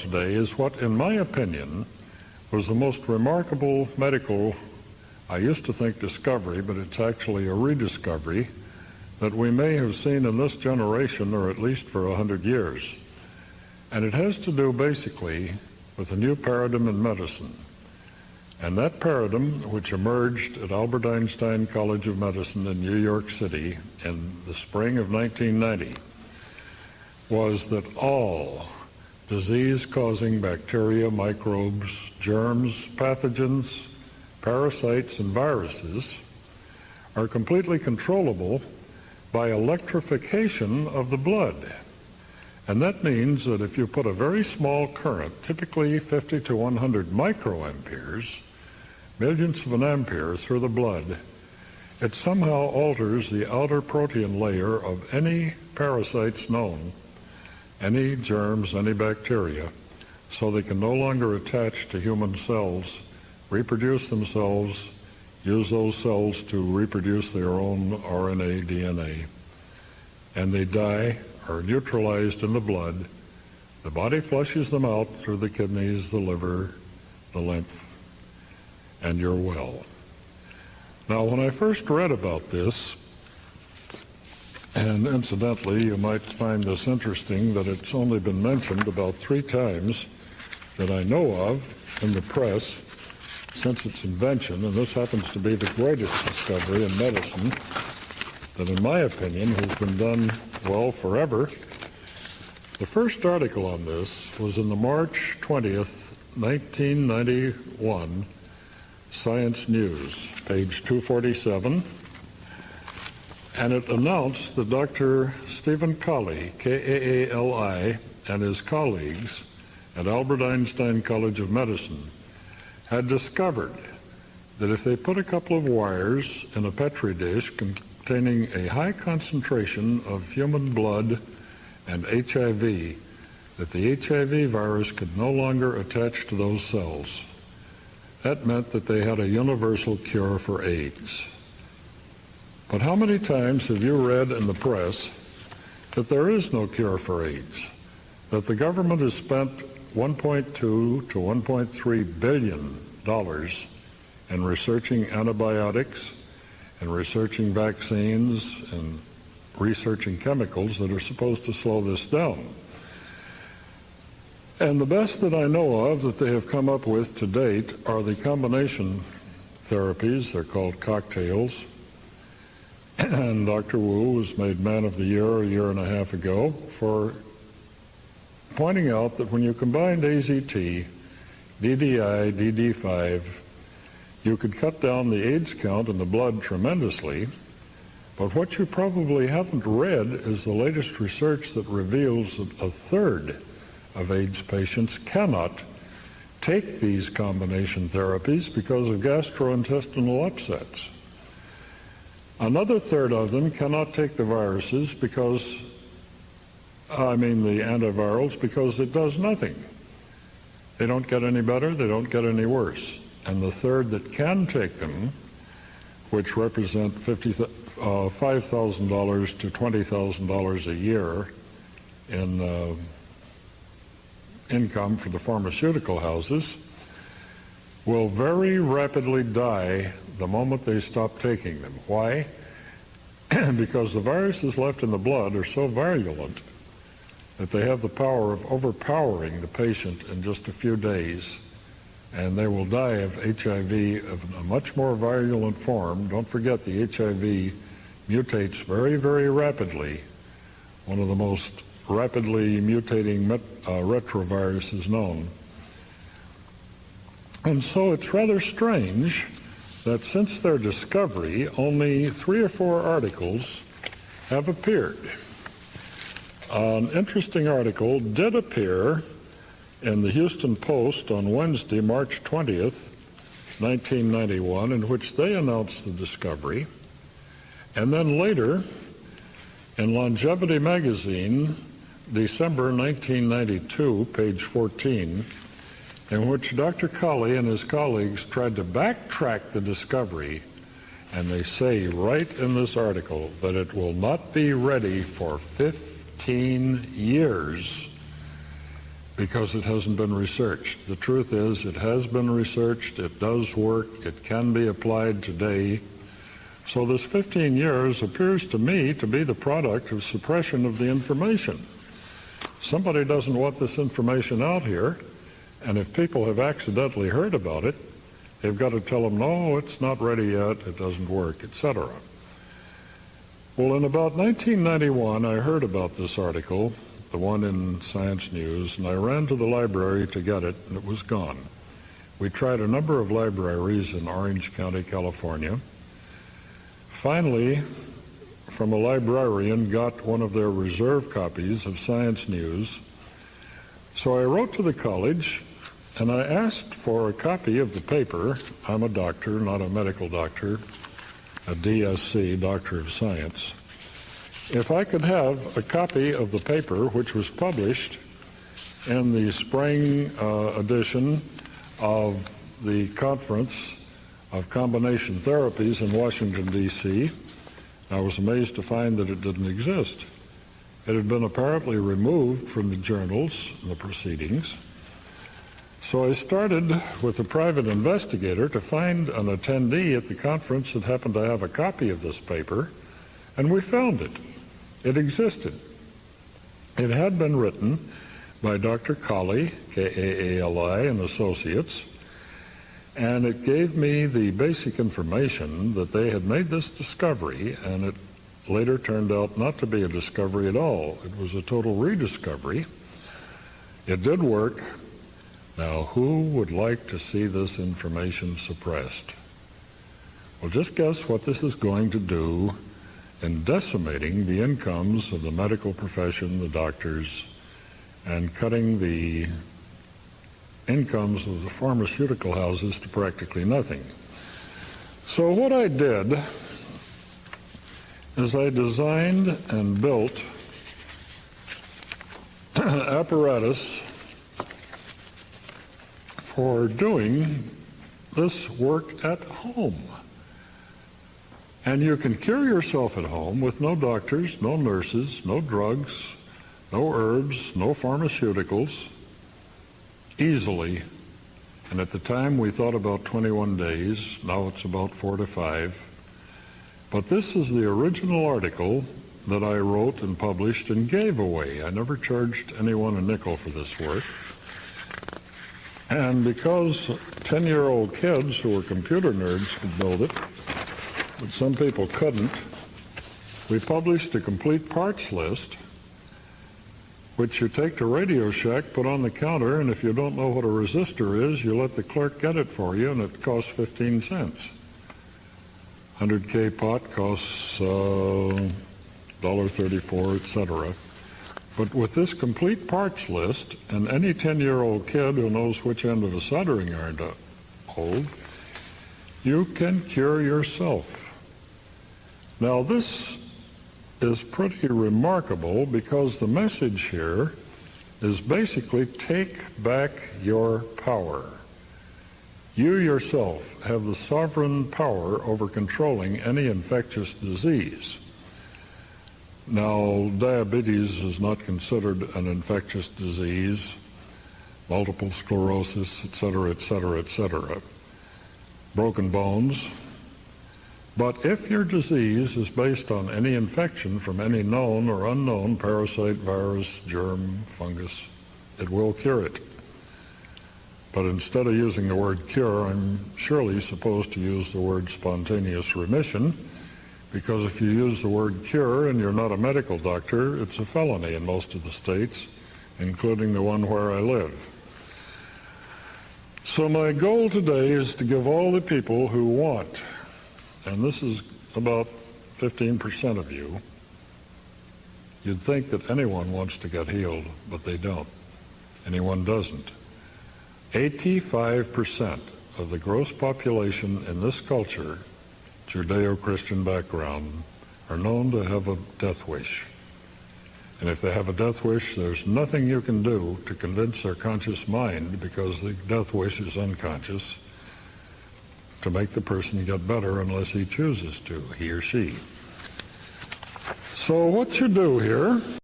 today is what, in my opinion, was the most remarkable medical, I used to think discovery, but it's actually a rediscovery, that we may have seen in this generation, or at least for 100 years. And it has to do basically with a new paradigm in medicine. And that paradigm, which emerged at Albert Einstein College of Medicine in New York City in the spring of 1990, was that all disease-causing bacteria, microbes, germs, pathogens, parasites, and viruses are completely controllable by electrification of the blood. And that means that if you put a very small current, typically 50 to 100 microamperes, millions of an ampere through the blood, it somehow alters the outer protein layer of any parasites known, any germs, any bacteria, so they can no longer attach to human cells, reproduce themselves, use those cells to reproduce their own RNA, DNA, and they die, are neutralized in the blood. The body flushes them out through the kidneys, the liver, the lymph, and you're well. Now, when I first read about this, and incidentally, you might find this interesting that it's only been mentioned about 3 times that I know of in the press since its invention, and this happens to be the greatest discovery in medicine that, in my opinion, has been done well forever. The first article on this was in the March 20th, 1991 Science News, page 247, and it announced that Dr. Stephen Kali, K-A-A-L-I, and his colleagues at Albert Einstein College of Medicine had discovered that if they put a couple of wires in a Petri dish containing a high concentration of human blood and HIV, that the HIV virus could no longer attach to those cells. That meant that they had a universal cure for AIDS. But how many times have you read in the press that there is no cure for AIDS? That the government has spent $1.2 to $1.3 billion in researching antibiotics and researching vaccines and researching chemicals that are supposed to slow this down. And the best that I know of that they have come up with to date are the combination therapies. They're called cocktails. And Dr. Wu was made Man of the Year a year and a half ago for pointing out that when you combined AZT, DDI, DD5, you could cut down the AIDS count in the blood tremendously. But what you probably haven't read is the latest research that reveals that 1/3 of AIDS patients cannot take these combination therapies because of gastrointestinal upsets. Another 1/3 of them cannot take the viruses because, the antivirals, because it does nothing. They don't get any better, they don't get any worse. And the 1/3 that can take them, which represent $5,000 to $20,000 a year in income for the pharmaceutical houses, will very rapidly die the moment they stop taking them. Why? Because the viruses left in the blood are so virulent that they have the power of overpowering the patient in just a few days, and they will die of HIV of a much more virulent form. Don't forget, the HIV mutates very, very rapidly, one of the most rapidly mutating retroviruses known. And so it's rather strange that since their discovery, only 3 or 4 articles have appeared. An interesting article did appear in the Houston Post on Wednesday, March 20th, 1991, in which they announced the discovery. And then later, in Longevity magazine, December 1992, page 14, in which Dr. Kali and his colleagues tried to backtrack the discovery, and they say right in this article that it will not be ready for 15 years because it hasn't been researched. The truth is, it has been researched, it does work, it can be applied today. So this 15 years appears to me to be the product of suppression of the information. Somebody doesn't want this information out here, and if people have accidentally heard about it, they've got to tell them, no, it's not ready yet, it doesn't work, etc. Well, in about 1991, I heard about this article, the one in Science News, and I ran to the library to get it, and it was gone. We tried a number of libraries in Orange County, California. Finally, from a librarian, got one of their reserve copies of Science News. So I wrote to the college, and I asked for a copy of the paper. I'm a doctor, not a medical doctor, a DSc, Doctor of Science. If I could have a copy of the paper, which was published in the spring edition of the Conference of Combination Therapies in Washington, D.C., I was amazed to find that it didn't exist. It had been apparently removed from the journals and the proceedings. So I started with a private investigator to find an attendee at the conference that happened to have a copy of this paper, and we found it. It existed. It had been written by Dr. Kaali, K-A-A-L-I, and Associates, and it gave me the basic information that they had made this discovery, and it later turned out not to be a discovery at all. It was a total rediscovery. It did work. Now, who would like to see this information suppressed? Well, just guess what this is going to do in decimating the incomes of the medical profession, the doctors, and cutting the incomes of the pharmaceutical houses to practically nothing. So what I did is I designed and built apparatus for doing this work at home. And you can cure yourself at home with no doctors, no nurses, no drugs, no herbs, no pharmaceuticals, easily. And at the time we thought about 21 days, now it's about 4 to 5. But this is the original article that I wrote and published and gave away. I never charged anyone a nickel for this work. And because 10-year-old kids who were computer nerds could build it, but some people couldn't, we published a complete parts list, which you take to Radio Shack, put on the counter, and if you don't know what a resistor is, you let the clerk get it for you, and it costs 15 cents. 100K pot costs $1.34, etc. But with this complete parts list, and any 10-year-old kid who knows which end of a soldering iron to hold, you can cure yourself. Now, this is pretty remarkable because the message here is basically take back your power. You yourself have the sovereign power over controlling any infectious disease. Now, diabetes is not considered an infectious disease, multiple sclerosis, etc., etc., etc., broken bones. But if your disease is based on any infection from any known or unknown parasite, virus, germ, fungus, it will cure it. But instead of using the word cure, I'm surely supposed to use the word spontaneous remission, because if you use the word cure and you're not a medical doctor, it's a felony in most of the states, including the one where I live. So my goal today is to give all the people who want, and this is about 15% of you, you'd think that anyone wants to get healed, but they don't. Anyone doesn't. 85% of the gross population in this culture, Judeo-Christian background, are known to have a death wish. And if they have a death wish, there's nothing you can do to convince their conscious mind, because the death wish is unconscious, to make the person get better unless he chooses to, he or she. So what you do here